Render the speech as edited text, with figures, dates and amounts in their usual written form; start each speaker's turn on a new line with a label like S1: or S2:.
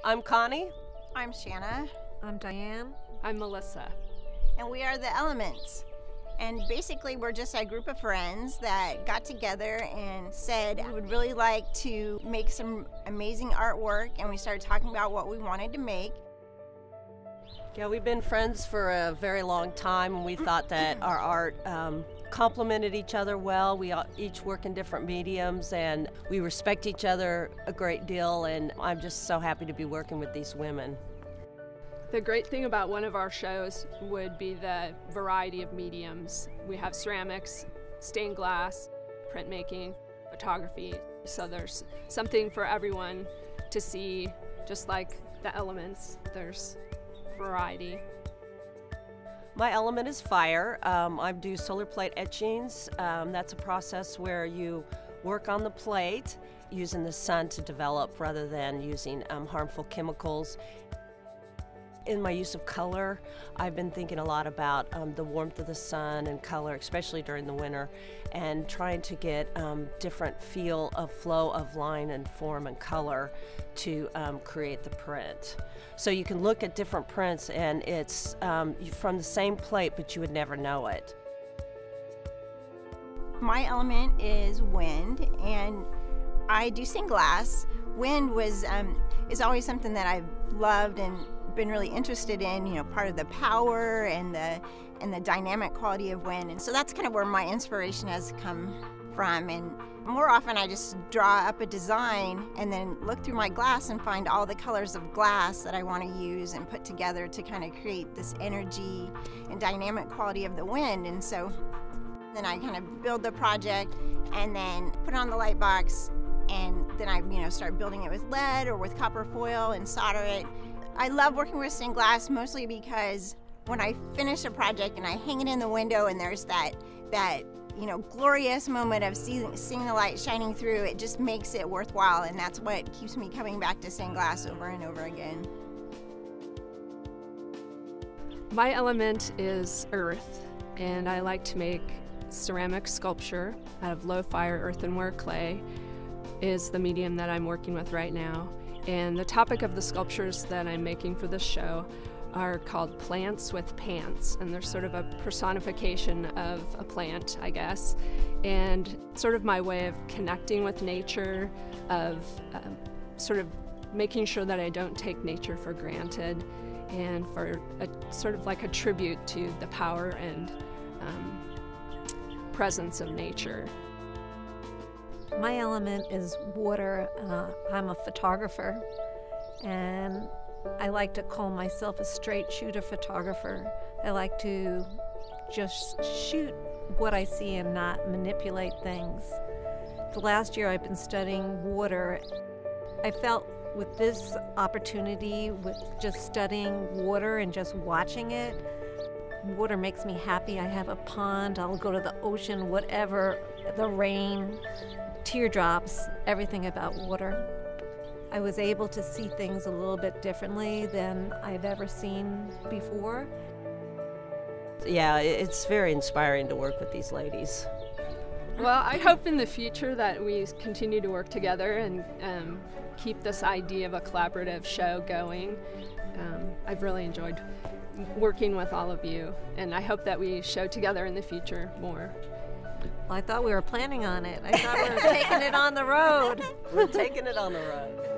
S1: I'm Connie.
S2: I'm Shanna.
S3: I'm Diane.
S4: I'm Melissa.
S2: And we are the Elements. And basically we're just a group of friends that got together and said we would really like to make some amazing artwork, and we started talking about what we wanted to make.
S1: Yeah, we've been friends for a very long time, and we thought that our art complemented each other well. We each work in different mediums, and we respect each other a great deal, and I'm just so happy to be working with these women.
S4: The great thing about one of our shows would be the variety of mediums. We have ceramics, stained glass, printmaking, photography, so there's something for everyone to see. Just like the Elements, there's variety.
S1: My element is fire. I do solar plate etchings. That's a process where you work on the plate using the sun to develop rather than using harmful chemicals. In my use of color, I've been thinking a lot about the warmth of the sun and color, especially during the winter, and trying to get different feel of flow of line and form and color to create the print. So you can look at different prints and it's from the same plate, but you would never know it.
S2: My element is wind, and I do stained glass. Wind is always something that I've loved and been really interested in, you know, part of the power and the dynamic quality of wind. And so that's kind of where my inspiration has come from. And more often I just draw up a design and then look through my glass and find all the colors of glass that I want to use and put together to kind of create this energy and dynamic quality of the wind. And so then I kind of build the project and then put it on the light box, and then I start building it with lead or with copper foil and solder it. I love working with stained glass mostly because when I finish a project and I hang it in the window and there's that glorious moment of seeing the light shining through, it just makes it worthwhile, and that's what keeps me coming back to stained glass over and over again.
S4: My element is earth, and I like to make ceramic sculpture out of low-fire earthenware clay is the medium that I'm working with right now. And the topic of the sculptures that I'm making for this show are called plants with pants, and they're sort of a personification of a plant, I guess, and sort of my way of connecting with nature, of sort of making sure that I don't take nature for granted, and for sort of like a tribute to the power and presence of nature.
S3: My element is water. I'm a photographer, and I like to call myself a straight shooter photographer. I like to just shoot what I see and not manipulate things. The last year I've been studying water. I felt with this opportunity, with just studying water and just watching it, water makes me happy. I have a pond, I'll go to the ocean, whatever, the rain, teardrops, everything about water. I was able to see things a little bit differently than I've ever seen before.
S1: Yeah, it's very inspiring to work with these ladies.
S4: Well, I hope in the future that we continue to work together and keep this idea of a collaborative show going. I've really enjoyed working with all of you, and I hope that we show together in the future more.
S3: Well, I thought we were planning on it. I thought we were taking it on the road.
S1: We're taking it on the road.